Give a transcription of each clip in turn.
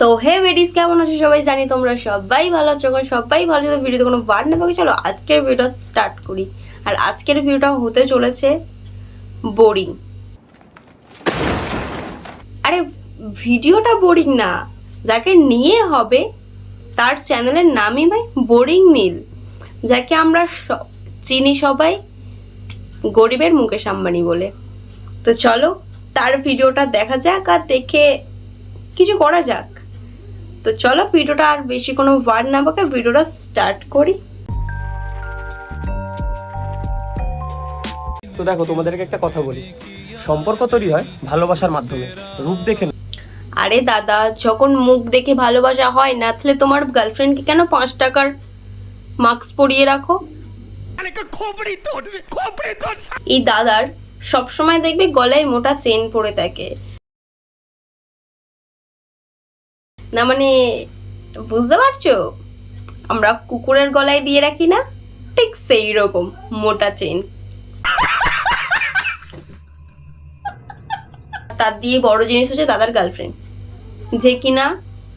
তো হে বেডিস, কেমন আছো সবাই? জানি তোমরা সবাই ভালো আছো। সবাই ভালো আছে। ভিডিওতে কোনো বার না পাবে। চলো আজকের ভিডিও স্টার্ট করি। আর আজকের ভিডিওটা হতে চলেছে বোরিং। আরে ভিডিওটা বোরিং না, যাকে নিয়ে হবে তার চ্যানেলের নামই ভাই বোরিং নীল, যাকে আমরা চিনি সবাই গরিবের মুকেশ আম্বানি বলে। তো চলো তার ভিডিওটা দেখা যাক আর দেখে কিছু করা যাক। তো চলো ভিডিওটা আর বেশি কোনো ওয়ার্ড না বকে ভিডিওটা স্টার্ট করি। তো দেখো, তোমাদেরকে একটা কথা বলি, সম্পর্ক তৈরি হয় ভালোবাসার মাধ্যমে, রূপ দেখে না। আরে দাদা, যখন মুখ দেখে ভালোবাসা হয় না, তাহলে তোমার গার্লফ্রেন্ডকে কেন 5 টাকার মাস্ক পরিয়ে রাখো? এই দাদার সবসময় দেখবে গলায় মোটা চেন পরে থাকে না, মানে বুঝতে পারছো? আমরা কুকুরের গলায় দিয়ে রাখি না, ঠিক সেই রকম মোটা চেন। তার দিয়ে বড় জিনিস হচ্ছে দাদার গার্লফ্রেন্ড, যে কিনা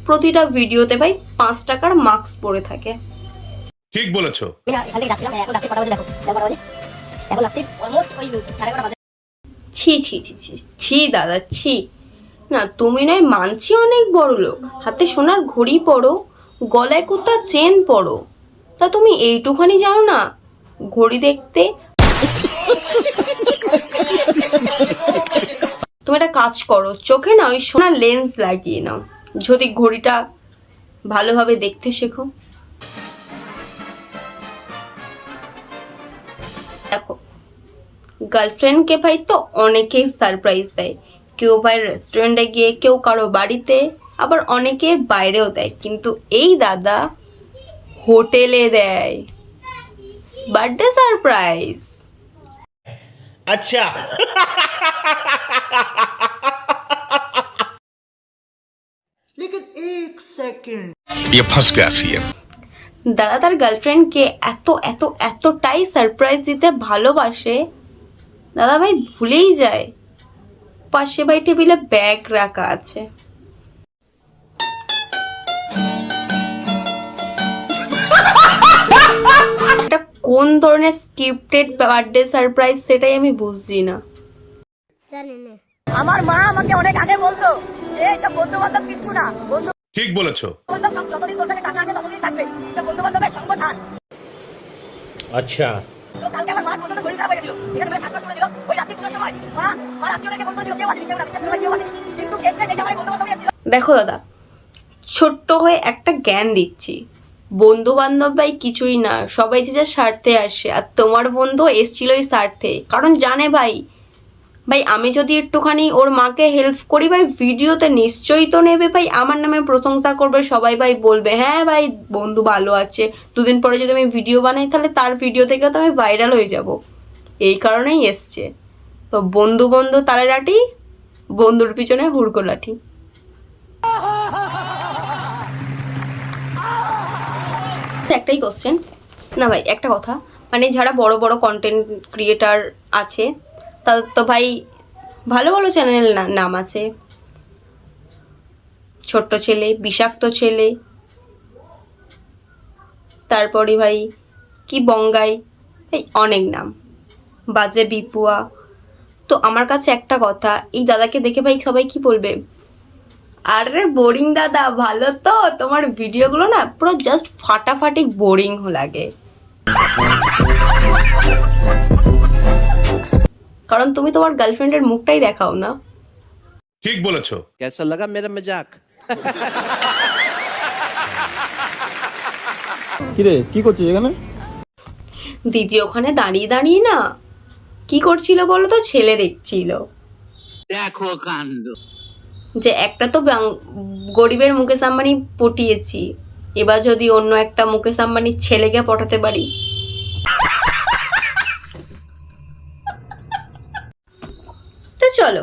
প্রতিটা ভিডিওতে ভাই 5 টাকার মাস্ক পরে থাকে। ঠিক বলেছো। ছি ছি ছি ছি ছি দাদা, ছি না। তুমি নয় মানছি অনেক বড় লোক, হাতে সোনার ঘড়ি পরো, গলায় কোথা চেন পরো, তা তুমি এইটুখানি জানো না ঘড়ি দেখতে? তুমি একটা কাজ করো, চোখে না ওই সোনার লেন্স লাগিয়ে নাও, যদি ঘড়িটা ভালোভাবে দেখতে শেখো। দেখো, গার্লফ্রেন্ডকে ভাই তো অনেকেই সারপ্রাইজ দেয়, কেউ ভাই রেস্টুরেন্টে গিয়ে, কেউ কারো বাড়িতে, আবার অনেকের বাইরেও দেয়, কিন্তু এই দাদা হোটেলে দেয় বার্থডে সারপ্রাইজ। আচ্ছা। लेकिन एक सेकंड ये फंस गया सीएम। দাদা তার গার্লফ্রেন্ডকে এত এত এতটাই সারপ্রাইজ দিতে ভালোবাসে, দাদা ভাই ভুলেই যায় পাশে ভাই টেবিলে ব্যাগ রাখা আছে। এটা কোন ধরনের স্ক্রিপ্টেড বার্থডে সারপ্রাইজ সেটাই আমি বুঝছি না। আমার মা আমাকে অনেক আগে বলতো যে এসব বন্ধু বান্ধব কিচ্ছু না, বন্ধু ঠিক বলেছো। বান্ধব সব যতদিন তোর কাছে টাকা আছে ততদিন থাকবে, সব বন্ধু বান্ধবের সঙ্গ ছাড়। আচ্ছা। তো কালকে আমার মার প্রচন্ড শরীর খারাপ হয়ে গেছিল, এখানে শ্বাসকষ্ট করেছিল। ওই রাত্রি 2টার সময় মা আত্মীয়দেরকে ফোন করেছিল, কেউ আসেনি, কেউ না, বিশ্বাস করে কেউ আসেনি, কিন্তু শেষমেশ এই যে আমার বন্ধু বান্ধব এসেছিল। দেখো দাদা, ছোট্ট হয়ে একটা জ্ঞান দিচ্ছি, বন্ধু বান্ধব ভাই কিছুই না, সবাই যে যার স্বার্থে আসে, আর তোমার বন্ধু এসছিল ওই স্বার্থে, কারণ জানে ভাই ভাই আমি যদি একটুখানি ওর মাকে হেল্প করি ভাই, ভিডিওতে নিশ্চয়ই তো নেবে ভাই, আমার নামে প্রশংসা করবে সবাই, ভাই বলবে হ্যাঁ ভাই বন্ধু ভালো আছে। দুদিন পরে যদি আমি ভিডিও বানাই, তাহলে তার ভিডিও থেকেও তো আমি ভাইরাল হয়ে যাব, এই কারণেই এসছে। তো বন্ধু বন্ধু তালে লাঠি, বন্ধুর পিছনে হুড়কো লাঠি। একটাই কোশ্চেন না ভাই, একটা কথা, মানে যারা বড় বড় কন্টেন্ট ক্রিয়েটার আছে তাদের তো ভাই ভালো ভালো চ্যানেল নাম আছে, ছোট্ট ছেলে, বিষাক্ত ছেলে, তারপরে ভাই কি বঙ্গাই, এই অনেক নাম, বাজে বিপুয়া। তো আমার কাছে একটা কথা, এই দাদাকে দেখে ভাই সবাই কি বলবে, আরে বোরিং দাদা, ভালো তো তোমার ভিডিওগুলো না পুরো জাস্ট ফাটাফাটি বোরিং লাগে, কারণ তুমি তোমার গার্লফ্রেন্ডের মুখটাই দেখাও না। ঠিক বলেছো। कैसा लगा मेरा मजाक? কিরে, কি করছিস এখানে? দিদি ওখানে দাঁড়িয়ে দাঁড়িয়ে না কি করছিল বলো তো, ছেলে দেখছিল। देखो कांड যে একটা তো গরিবের মুকেশ আম্বানি পটিয়েছি, এবার যদি অন্য একটা মুকেশ আম্বানির ছেলেকে পটাতে পারি। তো চলো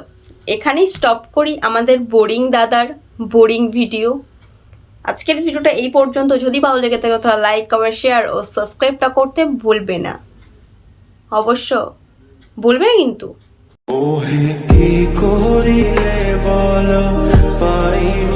এখানেই স্টপ করি আমাদের বোরিং দাদার বোরিং ভিডিও। আজকের ভিডিওটা এই পর্যন্ত। যদি ভালো লেগে থাকে তাহলে লাইক, কমেন্ট, শেয়ার ও সাবস্ক্রাইবটা করতে ভুলবে না, অবশ্য ভুলবে না কিন্তু। ওহে কি করিলে বলো পাইব